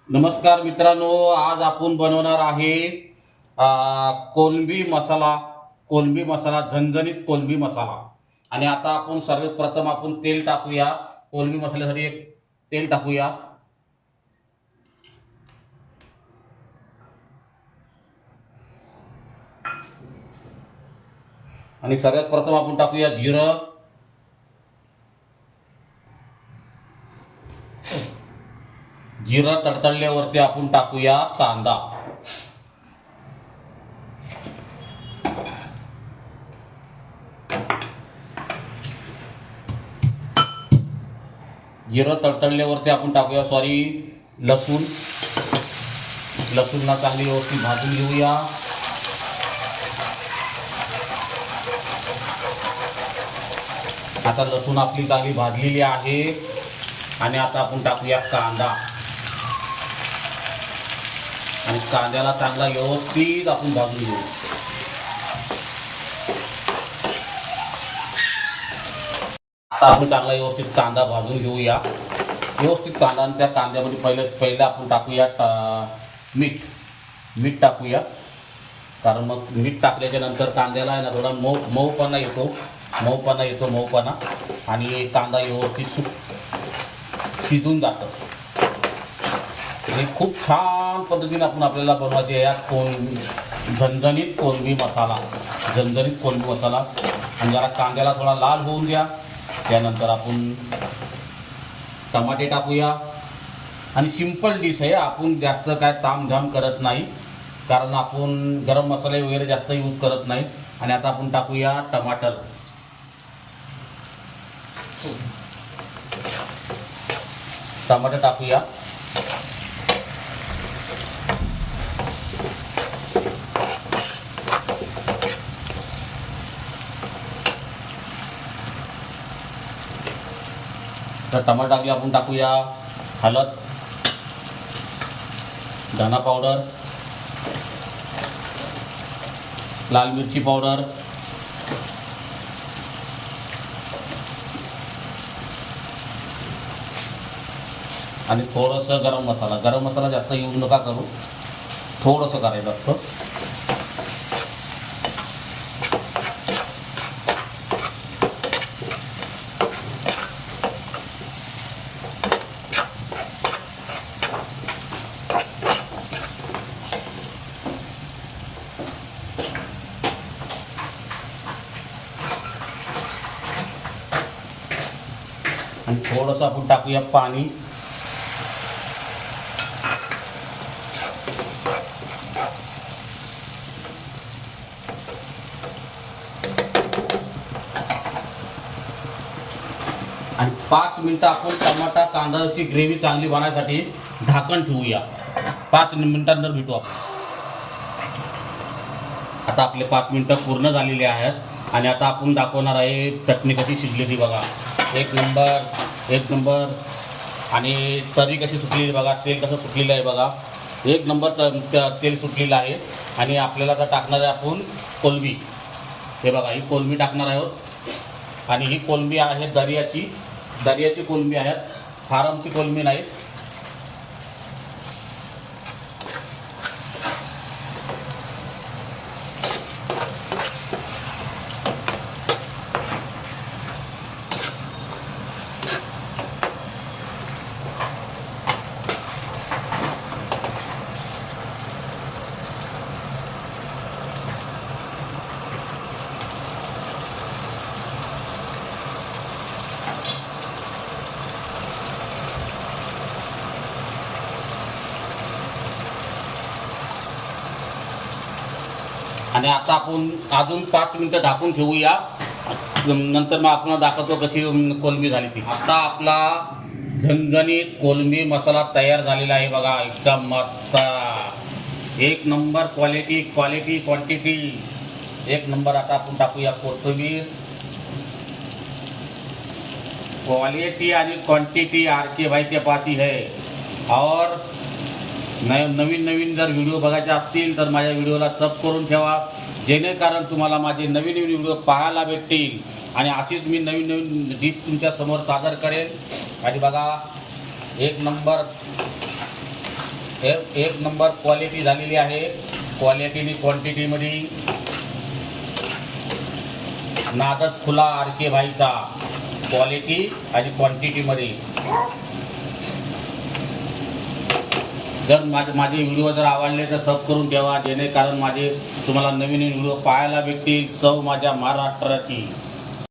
नमस्कार मित्रांनो, आज आपण बनवणार आहे कोलंबी मसाला. कोलंबी मसाला, झणझणीत कोलंबी मसाला. आणि आता आपण सर्वप्रथम आपण तेल टाकूया. कोलंबी मसाल्यासाठी एक तेल टाकूया. आणि सर्वात प्रथम आपण टाकूया जिरं. जिरं तडतडल्यावरती आपण टाकूया कांदा. जिरं तडतडल्यावरती आपण टाकूया लसूण. लसूणला चांगली व्यवस्थित भाजून घेऊया. आता लसूण आपली चांगली भाजलेली आहे. आणि आता आपण टाकूया कांदा. आणि कांद्याला चांगला व्यवस्थित आपण भाजून घेऊ. आता आपण चांगला व्यवस्थित कांदा भाजून घेऊया. व्यवस्थित कांदा. आणि त्या कांद्यामध्ये पहिले आपण टाकूया मीठ टाकूया. कारण मग मीठ टाकल्याच्या नंतर कांद्याला आहे ना थोडा मऊपणा येतो. आणि कांदा व्यवस्थित शिजून जातं. आणि खूप छान पद्धतीने आपल्याला बनवायचे यात झणझणीत कोलंबी मसाला. आणि जरा कांद्याला थोडा लाल होऊन द्या. त्यानंतर आपण टमाटे टाकूया. आणि सिंपल डिश आहे. आपण जास्त काय तामझाम करत नाही, कारण आपण गरम मसाले वगैरे जास्त यूज करत नाही. आणि आता आपण टाकूया टमाटर. टाकूया. तर टमाटर टाकले. आपण टाकूया हळद, धना पावडर, लाल मिरची पावडर, आणि थोडंसं गरम मसाला जास्त यूज नका करू, थोडंसं करायचं असतं. आणि थोडंसं आपण टाकूया पाणी. आणि 5 मिनिटं आपण टमाटा कांद्याची ग्रेव्ही चांगली बनवण्यासाठी झाकण ठेवूया. 5 मिनिटांनंतर भेटू आपण. आता आपले 5 मिनिटं पूर्ण झालेले आहेत. आणि आता आपण दाखवणार आहे चटणी कशी शिजलेली बघा. एक नंबर. आणि तरी कशी सुटलेली बघा, तेल कसं सुटलेलं आहे बघा. एक नंबर तेल सुटलेलं आहे. आणि आपल्याला आता टाकणार आहे आपण कोलंबी. हे बघा, ही कोलंबी टाकणार आहोत. आणि ही कोलंबी आहे दर्याची कोलंबी आहेत, फार्मची कोलंबी नाही. आणि आता आपण अजून 5 मिनिटं झाकून ठेवूया. नंतर मग आपण दाखवतो कशी कोलंबी झाली ती. आता आपला झणझणीत कोलंबी मसाला तयार झालेला आहे बघा. एकदम मस्त, एक नंबर क्वालिटी क्वांटिटी एक नंबर. आता आपण टाकूया कोथिंबीर. क्वालिटी आणि क्वांटिटी आरके भाई के पास ही है. और नवीन जर व्हिडिओ बघायचे असतील तर माझ्या व्हिडिओला सब करून ठेवा, जेणेकरून तुम्हाला माझे नवीन व्हिडिओ पाहायला भेटतील. आणि अशीच मी नवीन डिश तुमच्या समोर सादर करेन. आणि बघा, एक नंबर एक नंबर क्वालिटी झालेली आहे. क्वालिटी आणि क्वांटिटीमध्ये नादच खुला आर के भाईचा, क्वालिटी आणि क्वांटिटीमध्ये. जर माझे व्हिडिओ जर आवडले तर सब करून ठेवा, जेणेकारण माझे तुम्हाला नवीन व्हिडिओ पाहायला भेटतील. चव माझ्या महाराष्ट्राची.